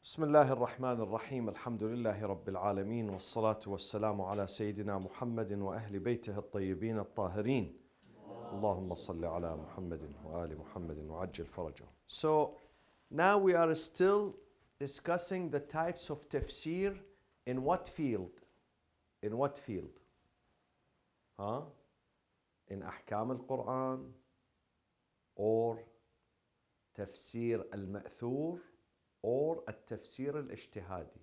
بسم الله الرحمن الرحيم الحمد لله رب العالمين والصلاة والسلام على سيدنا محمد وأهل بيته الطيبين الطاهرين اللهم صل على محمد وآل محمد وعجل فرجه. So now we are still discussing the types of tafsir in what field? In what field? Huh? In أحكام القرآن or تفسير المأثور or التفسير الاجتهادي.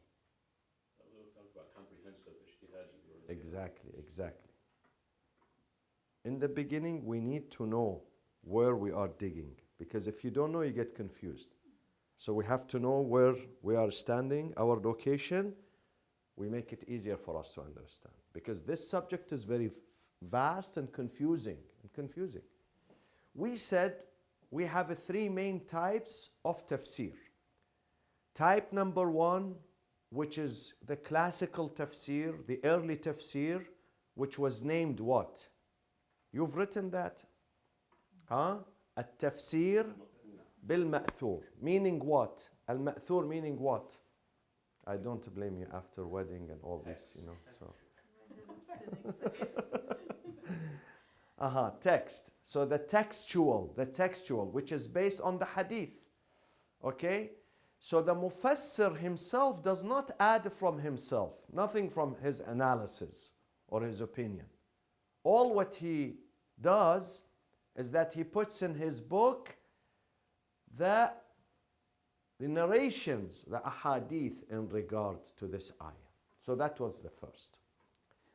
We'll talk about comprehensive ijtihadi. Exactly. In the beginning, we need to know where we are digging, because if you don't know, you get confused. So we have to know where we are standing, our location. We make it easier for us to understand, because this subject is very vast and confusing. We said we have three main types of tafsir. Type number one, which is the classical tafsir, the early tafsir, which was named what? You've written that? Huh? التفسير بالمأثور. Meaning what? المأثور meaning what? I don't blame you after wedding and all this, you know. So. Text. So the textual, which is based on the hadith. Okay? So the mufassir himself does not add from himself, nothing from his analysis or his opinion. All what he does is that he puts in his book the narrations, the ahadith in regard to this ayah. So that was the first.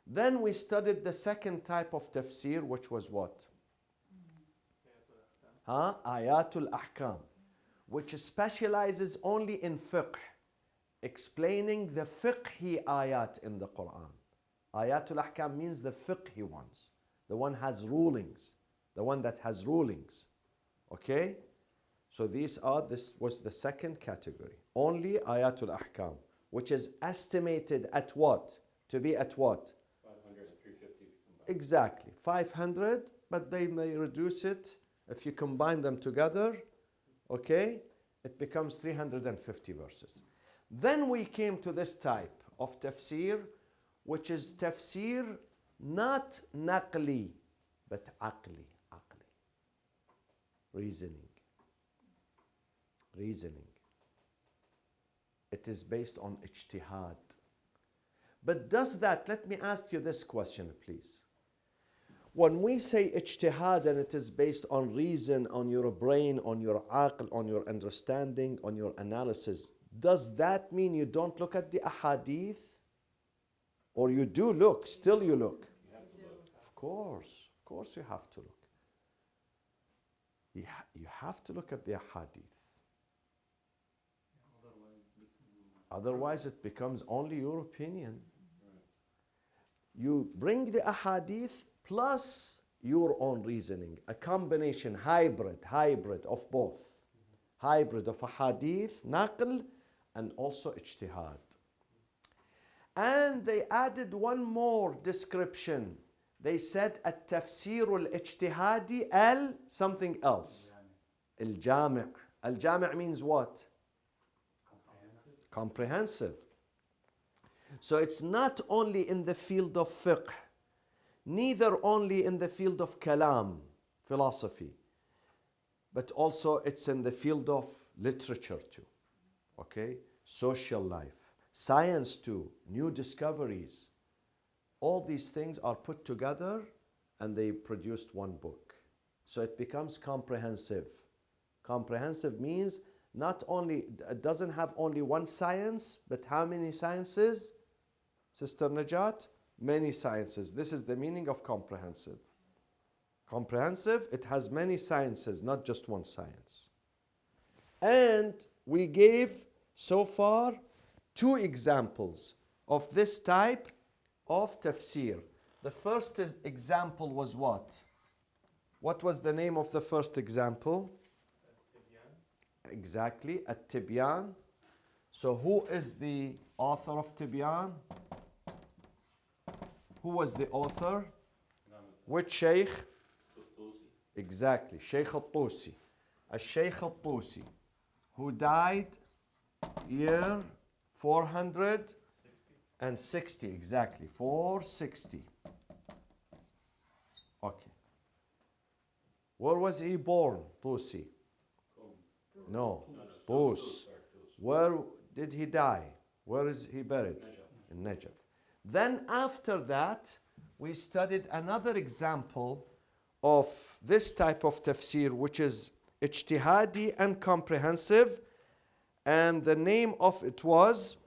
Then we studied the second type of tafsir, which was what? Ayatul Ahkam, which specializes only in fiqh, explaining the fiqhi ayat in the Quran. Ayatul Ahkam means the fiqhi ones, the one has rulings, the one that has rulings. Okay? So this was the second category. Only Ayatul Ahkam, which is estimated at what? To be at what? 500 and 350 combined. Exactly, 500, but then they reduce it. If you combine them together, okay, it becomes 350 verses. Then we came to this type of tafsir, which is tafsir not naqli, but aqli. Reasoning. It is based on ijtihad. But does that, let me ask you this question, please. When we say ijtihad and it is based on reason, on your brain, on your aql, on your understanding, on your analysis, does that mean you don't look at the ahadith? Or you do look, still you look? You have to look. Of course you have to look. You have to look at the ahadith. Otherwise it becomes only your opinion. You bring the ahadith plus your own reasoning, a combination, hybrid of both. Hybrid of ahadith, naql, and also ijtihad. And they added one more description. They said التفسير الاجتهادي something else. الجامع. الجامع means what? Comprehensive. So it's not only in the field of fiqh, neither only in the field of kalam, philosophy, but also it's in the field of literature too. Okay? Social life, science too, new discoveries. All these things are put together and they produced one book. So it becomes comprehensive. Comprehensive means not only, it doesn't have only one science, but how many sciences? Sister Najat? Many sciences. This is the meaning of comprehensive. Comprehensive, it has many sciences, not just one science. And we gave so far 2 examples of this type of tafsir. The first example was what? What was the name of the first example? Exactly, At-Tibyan. So who is the author of Tibyan? Who was the author? Which Shaykh? Exactly, Shaykh al-Tusi. Al-Shaykh al-Tusi, who died year 460, exactly, 460. Okay. Where was he born, Tusi? No, Tus. Where did he die? Where is he buried? In Najaf. Then after that, we studied another example of this type of tafsir, which is ijtihadi and comprehensive, and the name of it was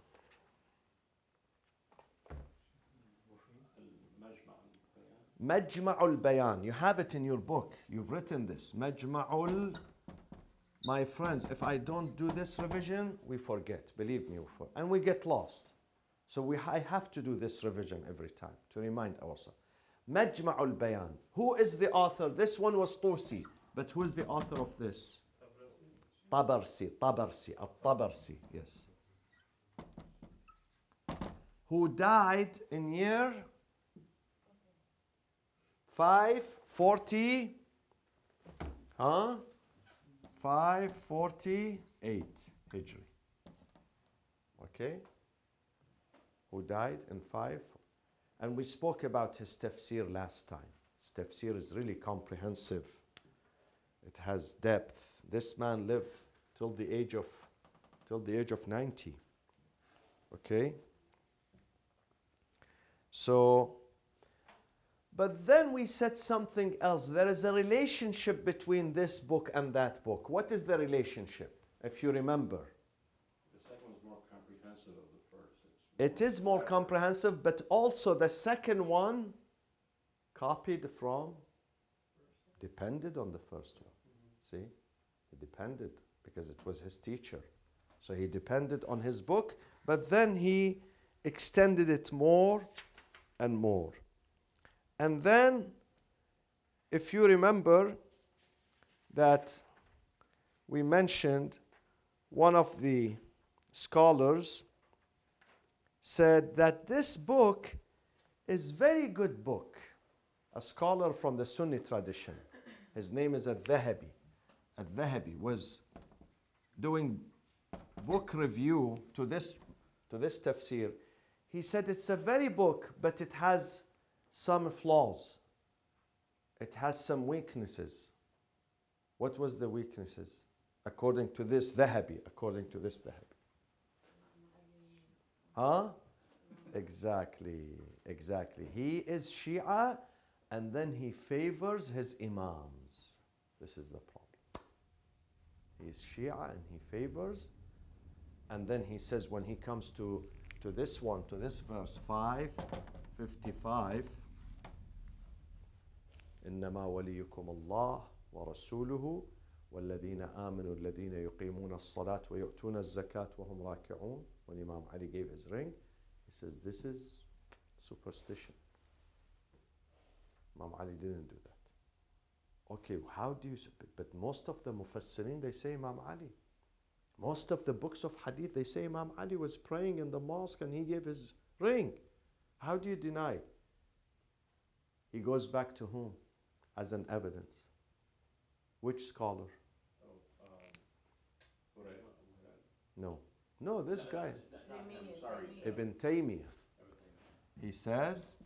Majma'ul Bayan. You have it in your book. You've written this. Majma'ul. My friends, if I don't do this revision, we forget. Believe me, and we get lost. So I have to do this revision every time to remind ourselves. Majma'ul Bayan. Who is the author? This one was Tusi. But who is the author of this? Tabarsi, yes. Who died in year 540, 548 Hijri. Okay? Who died in 5. And we spoke about his tafsir last time. His tafsir is really comprehensive. It has depth. This man lived till the age of 90. Okay? So, but then we said something else. There is a relationship between this book and that book. What is the relationship, if you remember? The second was more comprehensive of the first. It is more comprehensive, but also the second one copied from, depended on the first one. See? He depended because it was his teacher. So he depended on his book, but then he extended it more and more. And then, if you remember that we mentioned one of the scholars said that this book is very good book. A scholar from the Sunni tradition. His name is Al-Dhahabi. Al-Dhahabi was doing book review to this tafsir. He said it's a very book, but it has some flaws. It has some weaknesses. What was the weaknesses? According to this Dhahabi. Huh? Exactly. He is Shia, and then he favors his imams. This is the problem. He is Shia and he favors, and then he says when he comes to this verse 5:55, إنما وليكم الله ورسوله والذين آمنوا الذين يقيمون الصلاة ويؤتون الزكاة وهم راكعون. When Imam Ali gave his ring, he says this is superstition. Imam Ali didn't do that. Okay, how do you? But most of the Mufassirin, they say Imam Ali. Most of the books of Hadith, they say Imam Ali was praying in the mosque and he gave his ring. How do you deny? He goes back to whom as an evidence? Which scholar? No, this guy. Ibn Taymiyyah. He says,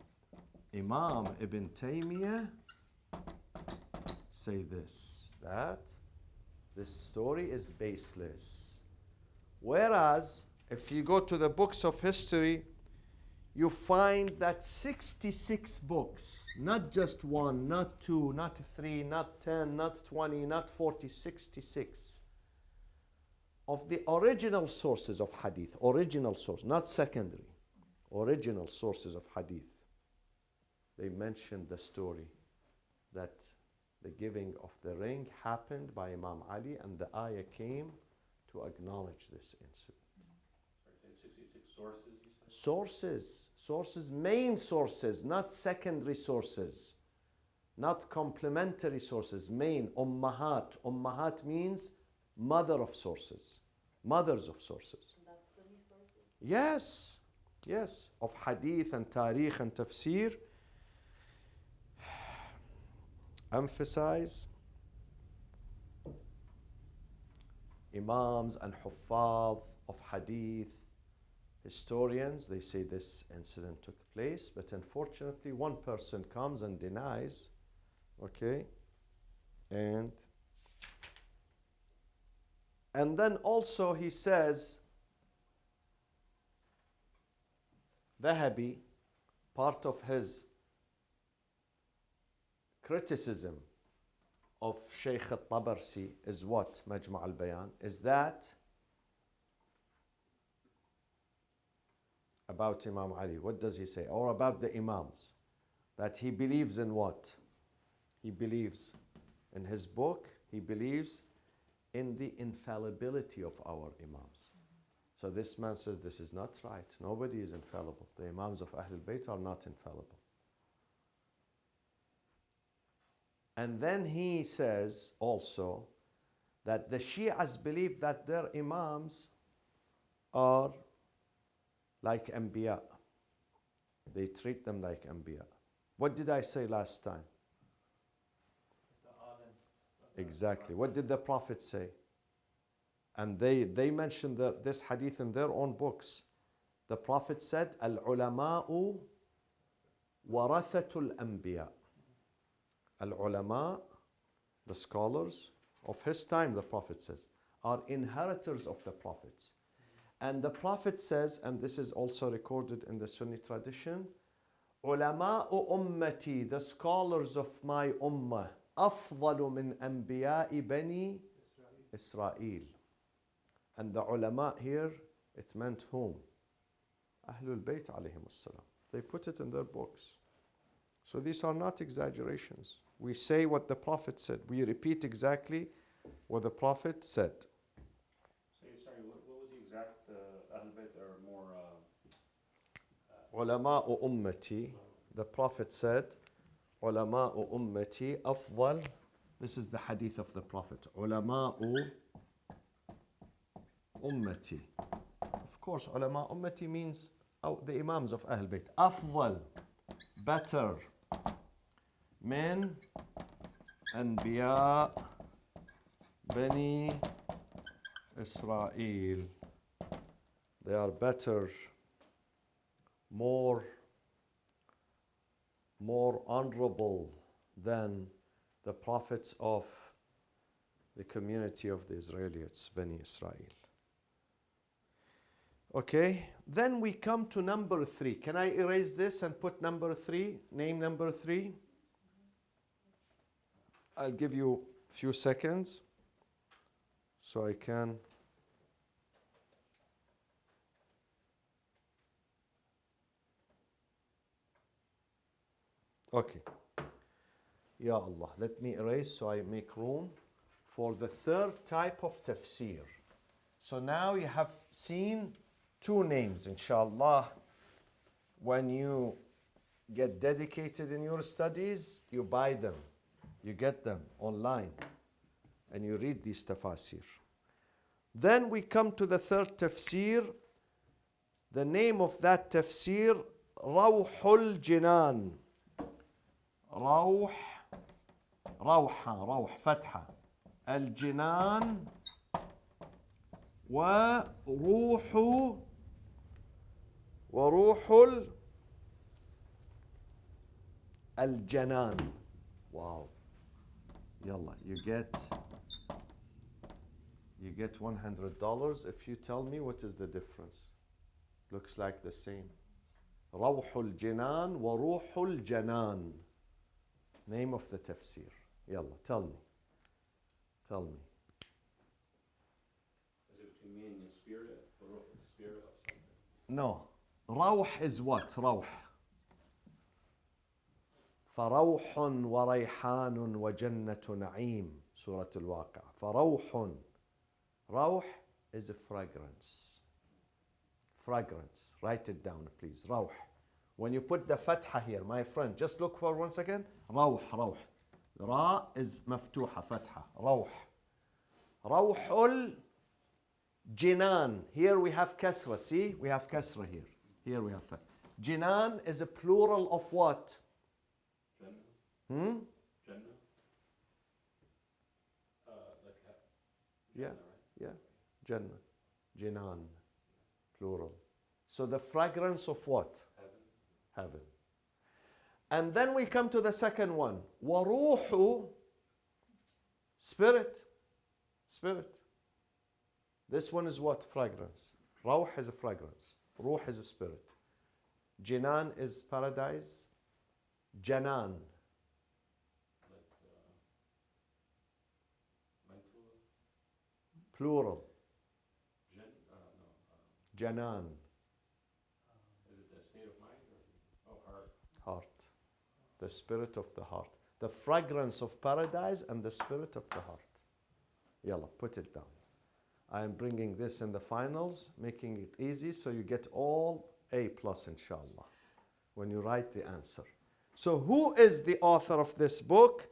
Imam Ibn Taymiyyah say that this story is baseless. Whereas, if you go to the books of history, you find that 66 books, not just one, not two, not three, not 10, not 20, not 40, 66 of the original sources of hadith, original source, not secondary, original sources of hadith, they mentioned the story that the giving of the ring happened by Imam Ali, and the ayah came to acknowledge this incident. 66 sources, Sources, main sources, not secondary sources, not complementary sources, main, ummahat. Ummahat means mother of sources, mothers of sources. And that's Sunni sources? Yes, of hadith and tarikh and tafsir. Emphasize Imams and Huffaz of Hadith, historians, they say this incident took place, but unfortunately one person comes and denies, okay, and then also he says, Dhahabi, part of his criticism of Shaykh al-Tabarsi is what? Majma' al-Bayan, is that about Imam Ali. What does he say? Or about the Imams? That he believes in what? He believes in his book, he believes in the infallibility of our Imams. So this man says this is not right. Nobody is infallible. The Imams of Ahlul Bayt are not infallible. And then he says also that the Shi'as believe that their Imams are like Anbiya. They treat them like Anbiya. What did I say last time? Exactly. What did the Prophet say? And they mentioned this hadith in their own books. The Prophet said, Al-ulama'u warathatul anbiya. Al-ulama, the scholars of his time, the Prophet says, are inheritors of the prophets. And the Prophet says, and this is also recorded in the Sunni tradition, Ulama'u ummati, the scholars of my ummah, afdalu min anbiya'i bani Israel. And the ulama here, it meant whom? Ahlul Bayt alayhim as-salam. They put it in their books. So these are not exaggerations. We say what the Prophet said. We repeat exactly what the Prophet said. Sorry, what was the exact Ahlul Bayt are more... Ulama'u ummati, the Prophet said, Ulama'u ummati afdal. This is the hadith of the Prophet. Ulama'u ummati. Of course, ulama ummati means the Imams of Ahl Bayt. Afdal, better. Min Anbiya Bani Israel. They are better, more honorable than the prophets of the community of the Israelites, Bani Israel. Okay, then we come to number 3. Can I erase this and put number 3? Name number 3. I'll give you a few seconds so I can. Okay. Ya Allah, let me erase so I make room for the third type of tafsir. So now you have seen 2 names, inshallah. When you get dedicated in your studies, you buy them, you get them online, and you read these tafsir. Then we come to the third tafsir. The name of that tafsir, Rawhul Jinan. روح فتحة الجنان وروح الجنان. Wow. Yalla, you get $100 if you tell me what is the difference. Looks like the same. روح الجنان وروح الجنان. Name of the tafsir. Yalla, tell me. Tell me. Is it between me and the spirit, the spirit of something? No. Rawh is what? Rawh. فروح وريحان وجنة نعيم. Surah Al-Waqi'ah. فروح. Rawh is a fragrance. Fragrance. Write it down, please. Rawh. When you put the fatha here, my friend, just look for 1 second. روح. Ra is مفتوحة, fatha. روح. روح الجنان. Here we have kasra. See, we have kasra here. Here we have fatha. Jinan is a plural of what? Jannah? Hmm? Jannah? Yeah, Jannah, right? yeah. Jannah. Jinan, plural. So the fragrance of what? Heaven. And then we come to the second one. وَرُوحُ, spirit. Spirit. This one is what? Fragrance. Rawh is a fragrance. Ruh is a spirit. Jinan is paradise. Janan. Plural. Janan. Is it the state of mind or heart? Heart. The spirit of the heart. The fragrance of paradise and the spirit of the heart. Yalla, put it down. I am bringing this in the finals, making it easy so you get all A plus, inshallah, when you write the answer. So who is the author of this book?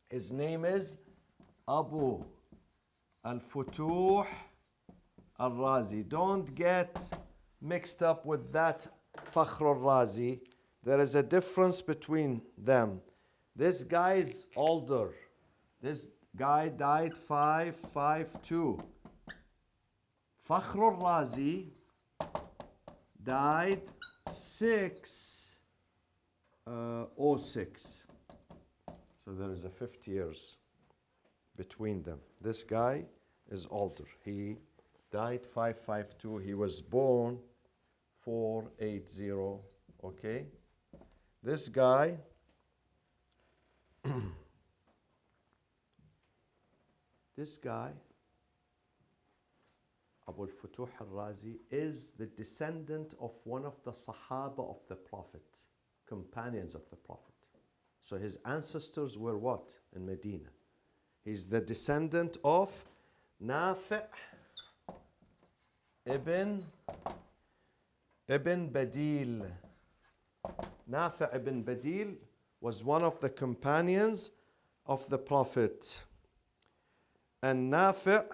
His name is Abu al-Futuh al-Razi. Don't get mixed up with that Fakhr al-Razi. There is a difference between them. This guy is older. This guy died 552. Fakhr al-Razi died 606. So there is a 50 years between them. This guy is older. He died 552. He was born 480. Okay? This guy this guy, Abu al-Futuh al-Razi, is the descendant of one of the Sahaba of the Prophet, companions of the Prophet. So his ancestors were what? In Medina. He's the descendant of Nafi' ibn Badil. Nafi' ibn Badil was one of the companions of the Prophet. And Nafi'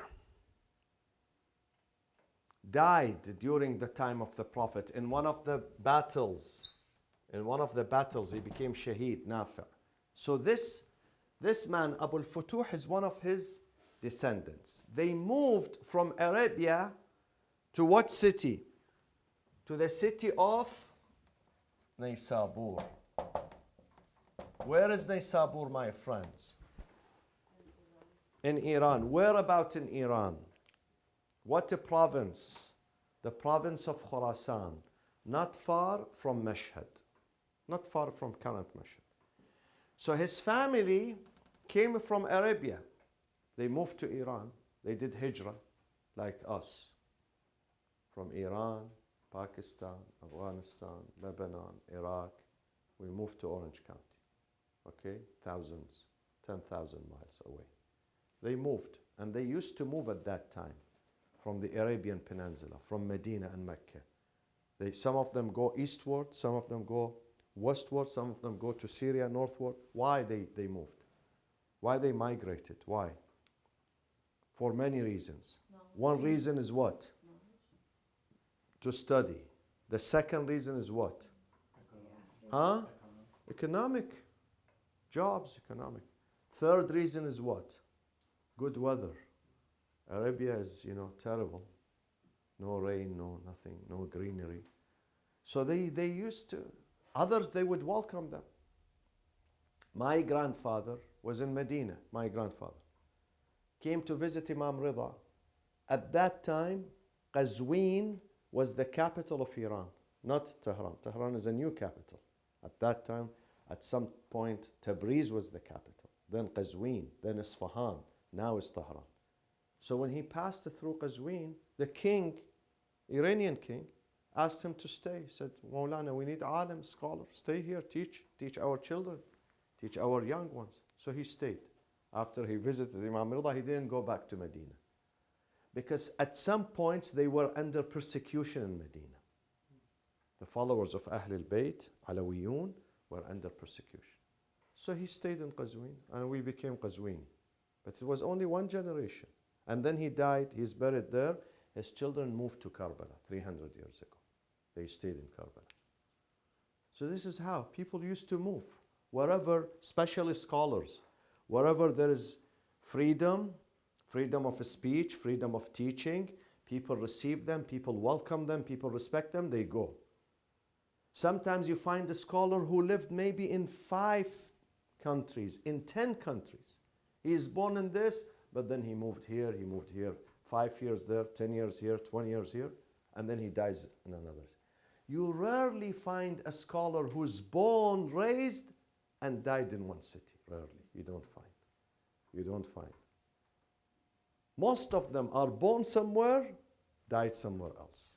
died during the time of the Prophet in one of the battles. In one of the battles, he became Shaheed, Nafi'. So this man, Abu al-Futuh, is one of his descendants. They moved from Arabia to what city? To the city of Naysabur. Where is Naysabur, my friends? In Iran. Where about in Iran? What a province? The province of Khurasan. Not far from Mashhad. Not far from current Mashhad. So his family came from Arabia. They moved to Iran. They did hijrah like us. From Iran, Pakistan, Afghanistan, Lebanon, Iraq. We moved to Orange County. Okay? 10,000 miles away. They moved. And they used to move at that time from the Arabian Peninsula, from Medina and Mecca. Some of them go eastward, some of them go westward, some of them go to Syria northward. Why they moved? Why they migrated? Why? For many reasons. One reason is what? To study. The second reason is what? Economic. Jobs, economic. Third reason is what? Good weather. Arabia is, terrible. No rain, no nothing, no greenery. So they used to, others, they would welcome them. My grandfather was in Medina, my grandfather. Came to visit Imam Rida. At that time, Qazwin was the capital of Iran, not Tehran. Tehran is a new capital. At that time, at some point, Tabriz was the capital. Then Qazwin, then Isfahan, now is Tehran. So when he passed through Qazwin, the king, Iranian king, asked him to stay. He said, Maulana, we need alim, scholar. Stay here, teach our children, teach our young ones. So he stayed. After he visited Imam Rida, he didn't go back to Medina. Because at some point, they were under persecution in Medina. The followers of Ahl al-Bayt, Alawiyun, were under persecution. So he stayed in Qazwin, and we became Qazwini. But it was only one generation. And then he died, he's buried there. His children moved to Karbala 300 years ago. They stayed in Karbala. So this is how people used to move. Wherever, especially scholars, wherever there is freedom Freedom of speech, freedom of teaching. People receive them, people welcome them, people respect them, they go. Sometimes you find a scholar who lived maybe in 5 countries, in 10 countries. He is born in this, but then he moved here, 5 years there, 10 years here, 20 years here, and then he dies in another. You rarely find a scholar who's born, raised, and died in one city. Rarely. You don't find. You don't find. Most of them are born somewhere, died somewhere else.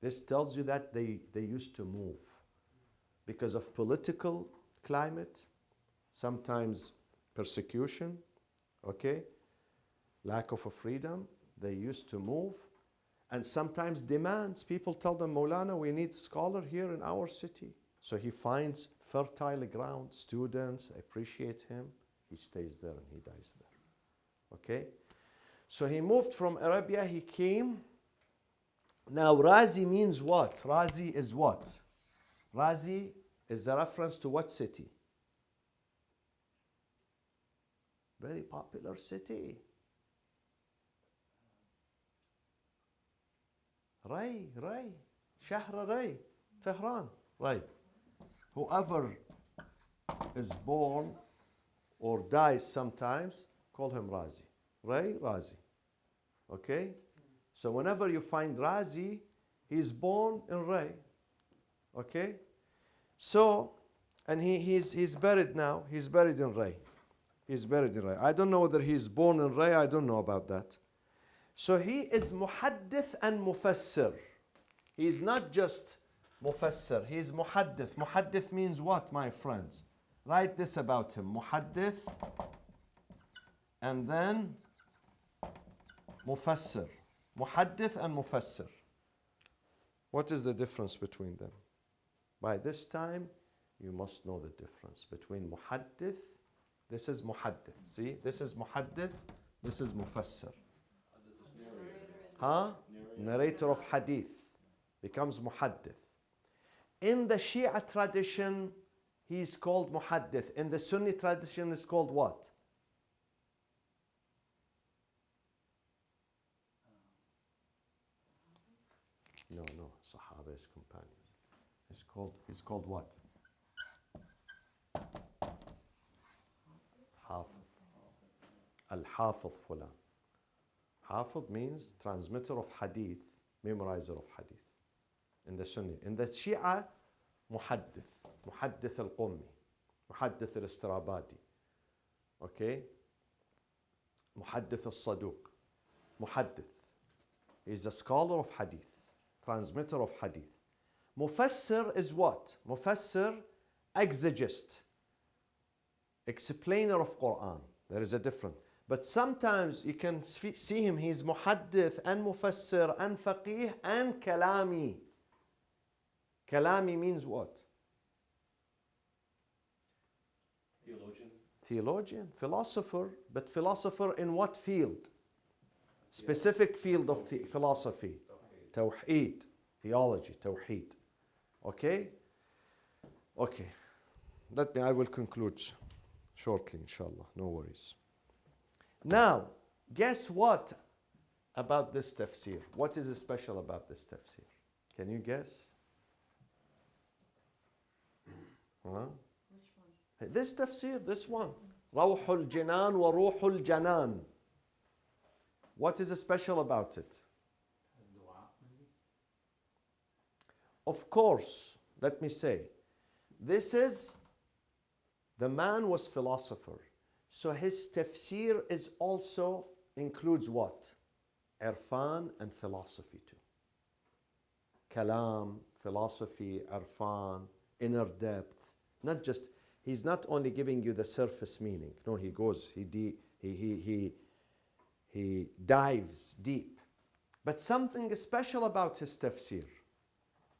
This tells you that they used to move because of political climate, sometimes persecution, okay, lack of a freedom. They used to move, and sometimes demands. People tell them, Maulana, we need a scholar here in our city. So he finds fertile ground, students appreciate him, he stays there and he dies there. Okay? So he moved from Arabia, he came. Now Razi means what? Razi is what? Razi is a reference to what city? Very popular city. Ray, Shahra Ray, Tehran, Ray. Whoever is born or dies sometimes, call him Razi. Ray, Razi. Okay? So whenever you find Razi, he's born in Ray. Okay? So, and he's buried now. He's buried in Ray. He's buried in Ray. I don't know whether he's born in Ray. I don't know about that. So he is muhaddith and mufassir. He's not just mufassir. He's muhaddith. Muhaddith means what, my friends? Write this about him. Muhaddith and then mufassir. Muhaddith and mufassir. What is the difference between them? By this time, you must know the difference between muhaddith. This is muhaddith. See, this is muhaddith. This is mufassir. Huh? Narrator of hadith becomes muhaddith. In the Shia tradition, he is called muhaddith. In the Sunni tradition, it's called what? No, Sahaba is companions. He's called what? Hafid. Al-Hafid fulan. Hafid means transmitter of hadith, memorizer of hadith. In the Sunni. In the Shia, muhaddith. Muhaddith al-Qummi. Muhaddith al-Istirabadi. Okay? Muhaddith al-Saduq. Muhaddith. He's a scholar of hadith. Transmitter of hadith. Mufassir is what? Mufassir, exegist. Explainer of Quran. There is a difference. But sometimes you can see him, he's muhaddith and mufassir and faqih and kalami. Kalami means what? Theologian, philosopher, but philosopher in what field? Specific field of philosophy. Tawheed, theology, Tawheed. Okay? Okay. I will conclude shortly, inshallah. No worries. Now, guess what about this tafsir? What is special about this tafsir? Can you guess? Huh? Which one? This tafsir, this one. Rawhul Jinan wa Ruhul Janan. What is special about it? Of course, let me say, the man was philosopher. So his tafsir is also includes what? Irfan and philosophy too. Kalam, philosophy, irfan, inner depth. Not just, he's not only giving you the surface meaning. No, he goes, he dives deep. But something special about his tafsir.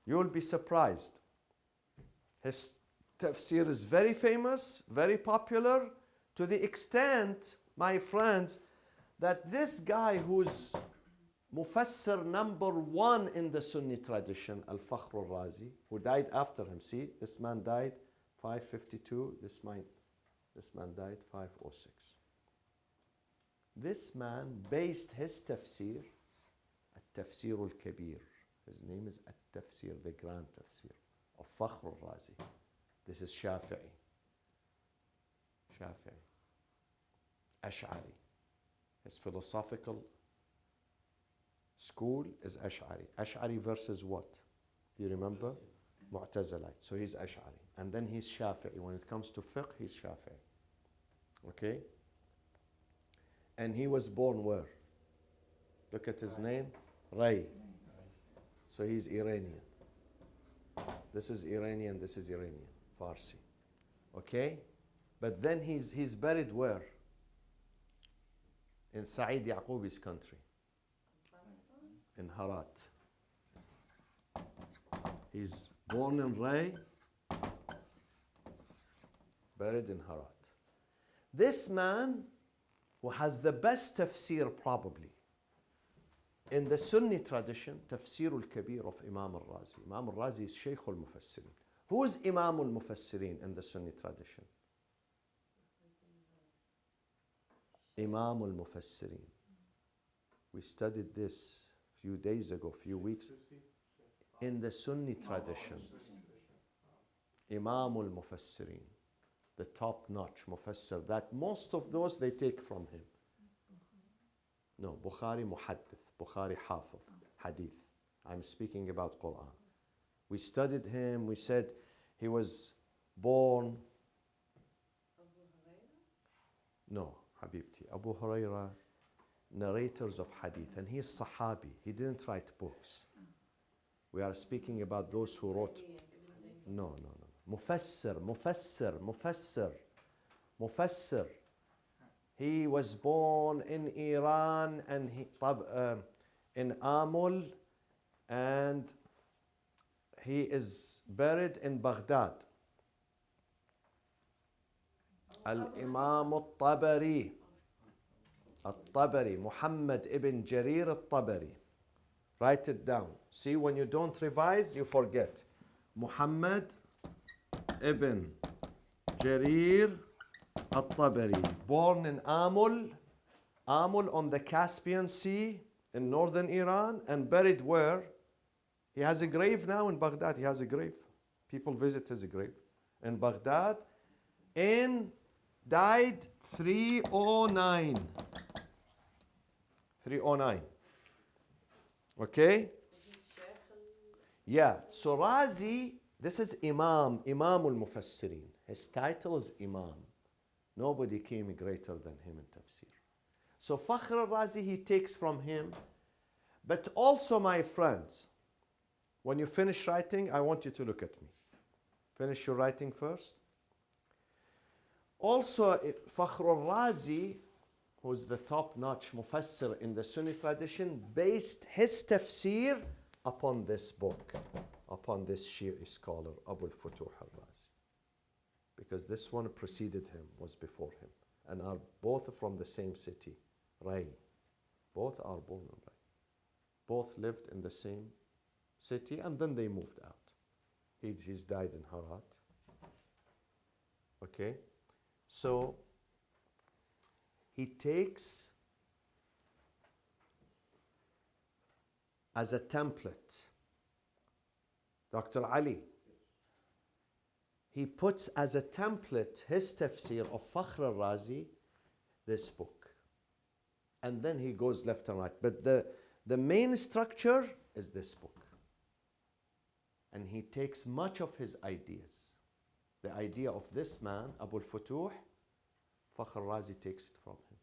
You'll be surprised. His tafsir is very famous, very popular, to the extent, my friends, that this guy who's mufassir number 1 in the Sunni tradition, Al-Fakhr al-Razi, who died after him. See, this man died 552, this man died 506. This man based his tafsir, التفسير الكبير. His name is التفسير, the grand tafsir of Fakhr al-Razi. This is Shafi'i. Shafi'i. Ash'ari. His philosophical school is Ash'ari. Ash'ari versus what? Do you remember? Mu'tazilite. So he's Ash'ari. And then he's Shafi'i. When it comes to fiqh, he's Shafi'i. Okay? And he was born where? Look at his name. Ray. So he's Iranian. This is Iranian, this is Iranian. Farsi. Okay? But then he's buried where? In Sa'id Yaqubi's country. In Herat. He's born in Ray, buried in Herat. This man, who has the best tafsir probably, in the Sunni tradition, Tafsir al-Kabir of Imam al-Razi. Imam al-Razi is Shaykh al-Mufassirin. Who is Imam al-Mufassirin in the Sunni tradition? Imam al-Mufassirin. We studied this a few days ago, a few weeks. In the Sunni tradition, Imam al-Mufassirin, the top-notch Mufassir, that most of those they take from him. No, Bukhari Muhaddith, Bukhari Hafiz, Hadith. I'm speaking about Quran. We studied him, we said he was born. No, Habibti. Abu Huraira, narrators of Hadith, and he is Sahabi. He didn't write books. We are speaking about those who wrote. No. Mufassir, Mufassir, Mufassir, Mufassir. He was born in Iran and in Amul, and he is buried in Baghdad. Al-Imam al-Tabari. Al-Tabari, Muhammad ibn Jarir al-Tabari. Write it down. See, when you don't revise, you forget. Muhammad ibn Jarir al-Tabari, born in Amul on the Caspian Sea in northern Iran, and buried where? He has a grave now in Baghdad. He has a grave. People visit his grave in Baghdad. Died 309. 309. Okay? Yeah. So Razi, this is Imam al-Mufassirin. His title is Imam. Nobody came greater than him in tafsir. So Fakhr al-Razi, he takes from him. But also, my friends, when you finish writing, I want you to look at me. Finish your writing first. Also, Fakhr al-Razi, who's the top-notch mufassir in the Sunni tradition, based his tafsir upon this book, upon this Shi'i scholar, Abu al-Futuh al-Razi. Because this one preceded him, was before him, and are both from the same city, Ray. Both are born in Ray. Both lived in the same city, and then they moved out. He's died in Herat. Okay? So, he takes as a template, Dr. Ali, he puts as a template his tafsir of Fakhr al-Razi, this book. And then he goes left and right. But the main structure is this book. And he takes much of his ideas. The idea of this man, Abu al-Futuh, Fakhr al-Razi takes it from him.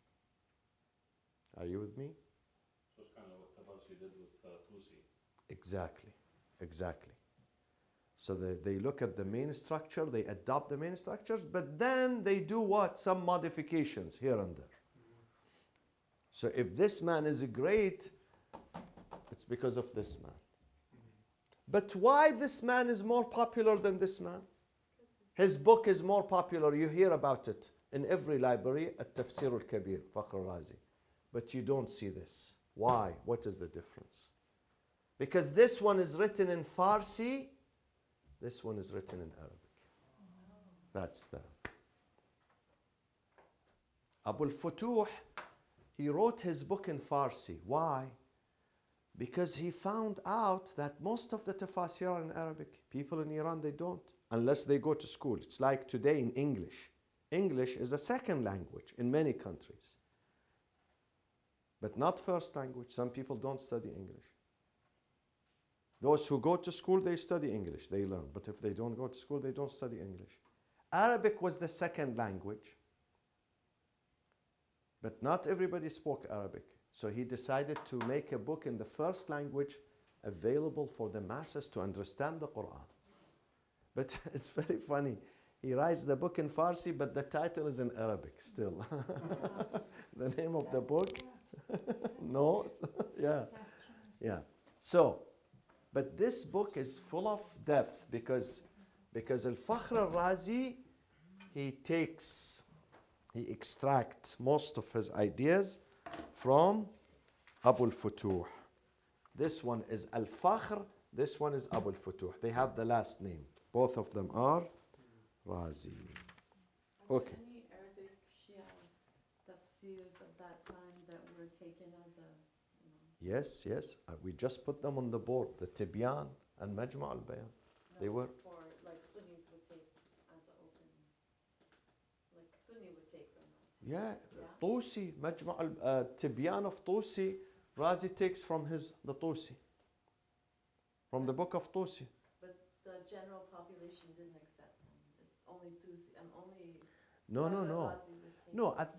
Are you with me? So it's kind of what Tabarsi did with Tusi. Exactly. So they look at the main structure, they adopt the main structures, but then they do what? Some modifications here and there. So if this man is great, it's because of this man. But why this man is more popular than this man? His book is more popular. You hear about it in every library, At-Tafsir al-Kabir, Fakhr al-Razi. But you don't see this. Why? What is the difference? Because this one is written in Farsi, this one is written in Arabic. That's the... Abu al-Futuh He wrote his book in Farsi. Why? Because he found out that most of the tafasir are in Arabic. People in Iran, they don't, unless they go to school. It's like today in English. English is a second language in many countries, but not first language. Some people don't study English. Those who go to school, they study English, they learn. But if they don't go to school, they don't study English. Arabic was the second language, but not everybody spoke Arabic. So he decided to make a book in the first language available for the masses to understand the Quran. But it's very funny. He writes the book in Farsi, but the title is in Arabic still. The name of the book? No? Yeah. Yeah. So, but this book is full of depth because Al-Fakhr al-Razi, he extracts most of his ideas from Abu al-Futuh. This one is Al-Fakhr, this one is Abu al-Futuh. They have the last name. Both of them are Razi. Okay. Any Arabic Shia tafsirs of that time that were taken as a, Yes, yes. We just put them on the board. The Tibyan and Majma' al-Bayan. They were. For like Sunnis would take as an open, like Sunni would take them out. Yeah, Yeah. Tusi, Majma' Tibyan of Tusi, Razi takes from the Tusi. From the book of Tusi. But the general population didn't accept them. Only Tusi, only. No, no, no. Razi would take No, them. at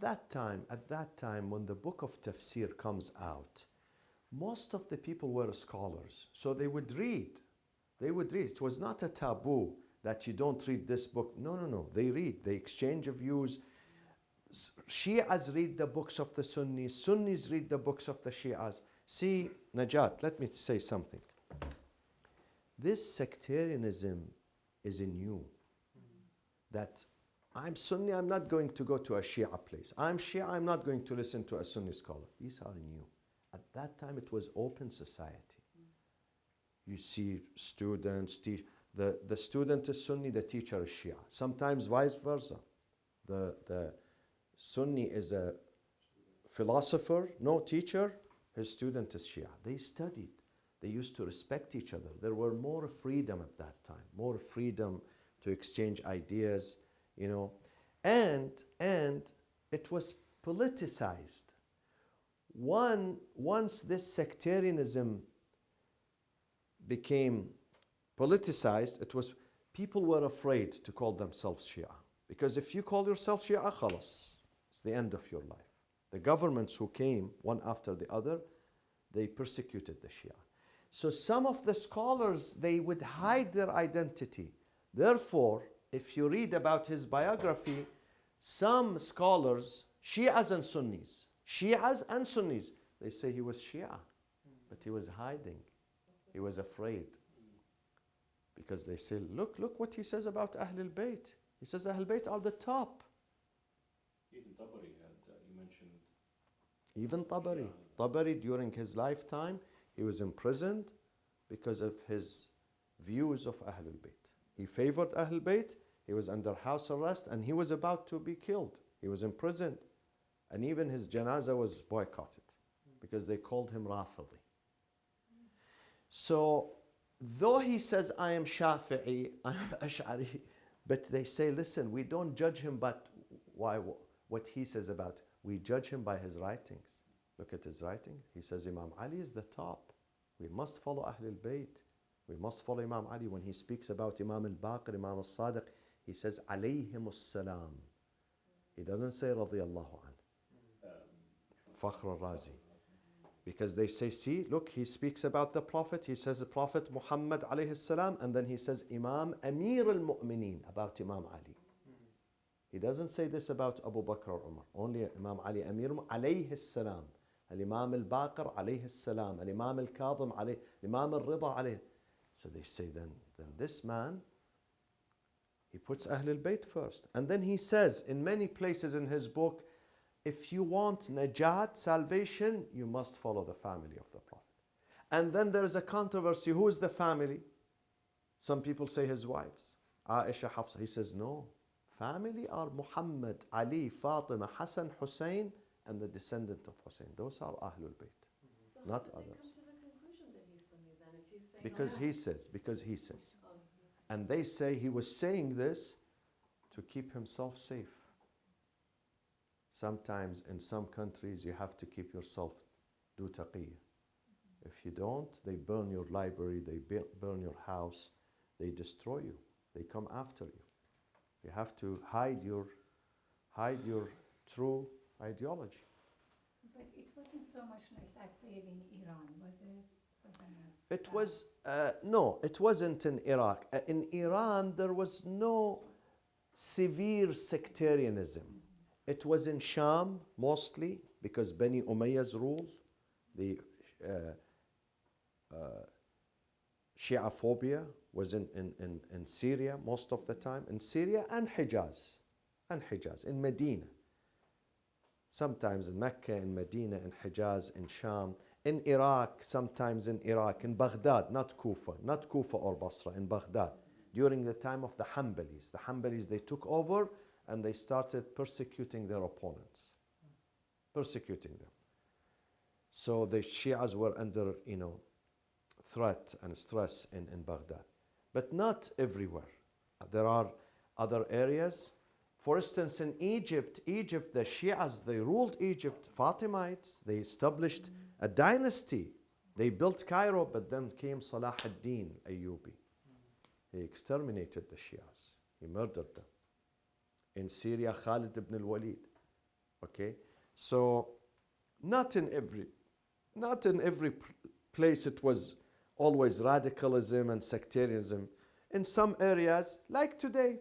that time, when the book of tafsir comes out, most of the people were scholars. So they would read. They would read. It was not a taboo that you don't read this book. No, no, no. They read. They exchange views. Shias read the books of the Sunnis. Sunnis read the books of the Shias. See, Najat, let me say something. This sectarianism is in you. That I'm Sunni, I'm not going to go to a Shia place. I'm Shia, I'm not going to listen to a Sunni scholar. These are in you. At that time, it was open society. You see students, the student is Sunni, the teacher is Shia. Sometimes vice versa. The Sunni is a philosopher, no teacher, his student is Shia. They studied. They used to respect each other. There were more freedom at that time, more freedom to exchange ideas, you know. And it was politicized. Once this sectarianism became politicized, people were afraid to call themselves Shia. Because if you call yourself Shia, khalas, it's the end of your life. The governments who came one after the other, they persecuted the Shia. So some of the scholars, they would hide their identity. Therefore, if you read about his biography, some scholars, Shias and Sunnis, they say he was Shia, but he was hiding. He was afraid. Because they say, look what he says about Ahlul Bayt. He says Ahlul Bayt are the top. Even Tabari had, you mentioned. Even Tabari. Tabari, during his lifetime, he was imprisoned because of his views of Ahlul Bayt. He favored Ahlul Bayt, he was under house arrest, and he was about to be killed. He was imprisoned. And even his janazah was boycotted because they called him Rafidi. So, though he says, I am Shafi'i, I am Ash'ari, but they say, listen, we don't judge him by what he says about, we judge him by his writings. Look at his writing. He says Imam Ali is the top. We must follow Ahlul Bayt. We must follow Imam Ali. When he speaks about Imam al-Baqir, Imam al-Sadiq, he says alayhimus salam. He doesn't say radiyallahu an. Fakhr al-Razi. Because they say, see, look, he speaks about the Prophet. He says the Prophet Muhammad alayhi salam, and then he says Imam Amir al-Mu'mineen about Imam Ali. He doesn't say this about Abu Bakr or Umar. Only Imam Ali Amir alayhi salam. Al-Imam al-Baqir alayhi salam. Al-Imam al-Kadhim alayhi. Al-Imam al-Rida alayhi. So they say then this man, he puts Ahlul Bayt first. And then he says in many places in his book, if you want najat, salvation, you must follow the family of the Prophet. And then there is a controversy. Who is the family? Some people say his wives. Aisha, Hafsa. He says no. Family are Muhammad, Ali, Fatima, Hassan, Hussein, and the descendant of Hussein. Those are Ahlul Bayt, So how not did they others. come to the conclusion that he's Sunni then, if he's saying Because that? he says. Oh, And they say he was saying this to keep himself safe. Sometimes in some countries you have to keep yourself, do taqiyya. If you don't, they burn your library, they burn your house, they destroy you, they come after you. You have to hide your true ideology. But it wasn't so much like that, say, in Iran, was it? It was, no, it wasn't in Iraq. In Iran, there was no severe sectarianism. It was in Sham, mostly, because Bani Umayyah's rule, the Shia phobia was in Syria most of the time, in Syria and Hijaz, in Medina. Sometimes in Mecca, in Medina, in Hijaz, in Sham, in Iraq, sometimes in Iraq, in Baghdad, not Kufa or Basra, in Baghdad, during the time of the Hanbalis. The Hanbalis, they took over and they started persecuting their opponents, persecuting them. So the Shias were under, threat and stress in Baghdad. But not everywhere. There are other areas. For instance, in Egypt, the Shias, they ruled Egypt, Fatimites. They established a dynasty. They built Cairo, but then came Salah ad-Din Ayyubi. He exterminated the Shias. He murdered them. In Syria, Khalid ibn al-Walid. Okay? So, not in every place it was always radicalism and sectarianism. In some areas, like today,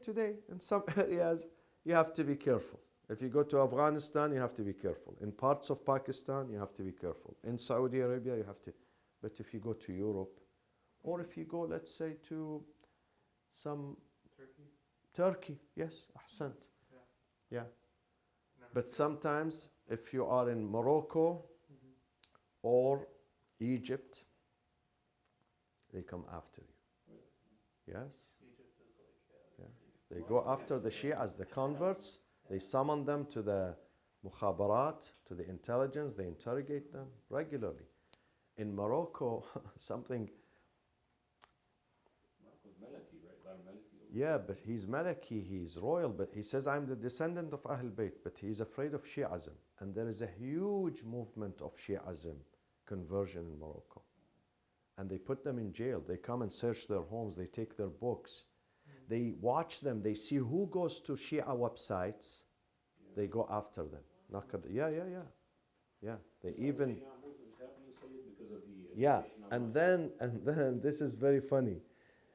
in some areas, you have to be careful. If you go to Afghanistan, you have to be careful. In parts of Pakistan, you have to be careful. In Saudi Arabia, you have to. But if you go to Europe, or if you go, let's say, to some Turkey, yes, ahsant. Yeah. But sometimes, if you are in Morocco or Egypt, they come after you. Yes? Yeah. They go after the Shias, the converts. They summon them to the mukhabarat, to the intelligence. They interrogate them regularly. In Morocco, something... Yeah, but he's Maliki, he's royal, but he says, I'm the descendant of Ahl Bayt, but he's afraid of Shi'ism. And there is a huge movement of Shi'ism conversion in Morocco. And they put them in jail. They come and search their homes. They take their books. They watch them. They see who goes to Shia websites. They go after them. Yeah. They even... Yeah, and then this is very funny.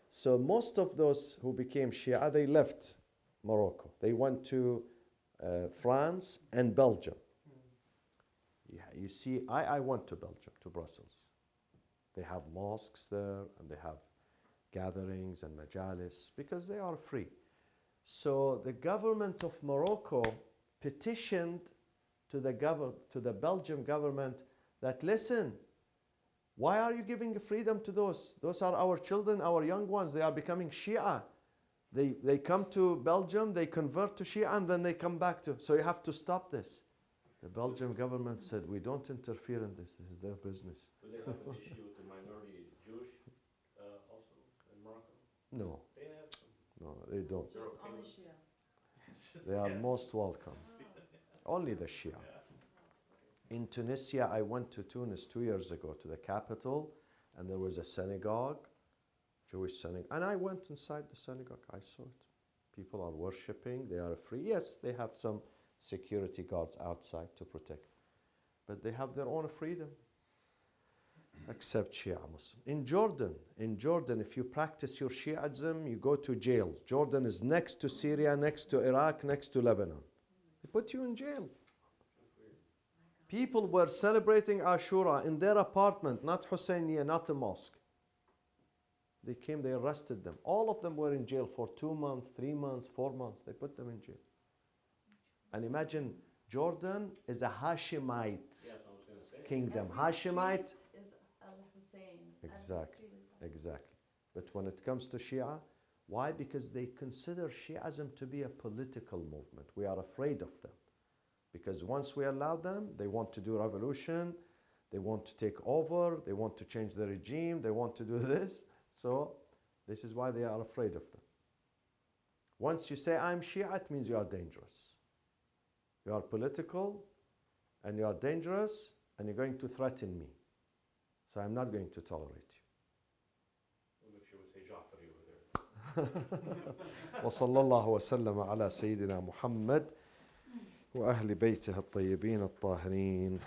So most of those who became Shia, they left Morocco. They went to France and Belgium. Yeah, you see, I went to Belgium, to Brussels. They have mosques there, and they have gatherings and majalis, because they are free. So the government of Morocco petitioned to the Belgian government that, listen, why are you giving freedom to those? Those are our children, our young ones. They are becoming Shia. They come to Belgium, they convert to Shia, and then they come back to... So you have to stop this. The Belgian government said, we don't interfere in this. This is their business. Do they have an issue with the minority Jewish also in Morocco? No. They have some. No, they don't. They're okay Only with Shia. They are most welcome. Only the Shia. In Tunisia, I went to Tunis 2 years ago, to the capital, and there was a synagogue, Jewish synagogue, and I went inside the synagogue. I saw it. People are worshipping. They are free. Yes, they have some security guards outside to protect, but they have their own freedom, except Shia Muslim. In Jordan, if you practice your Shiaism, you go to jail. Jordan is next to Syria, next to Iraq, next to Lebanon. They put you in jail. People were celebrating Ashura in their apartment, not Husseiniya, not a mosque. They came, they arrested them. All of them were in jail for 2 months, 3 months, 4 months. They put them in jail. And imagine, Jordan is a Hashemite kingdom. Every Hashemite. street is Al-Hussein. Exactly. But when it comes to Shia, why? Because they consider Shiism to be a political movement. We are afraid of them, Because once we allow them, they want to do revolution, they want to take over, they want to change the regime, they want to do this. So this is why they are afraid of them. Once you say, I'm Shia, it means you are dangerous. You are political, and you are dangerous, and you're going to threaten me. So I'm not going to tolerate you. We'll make sure we say Ja'fari over there. وصلى الله وسلم على سيدنا محمد وأهل بيته الطيبين الطاهرين.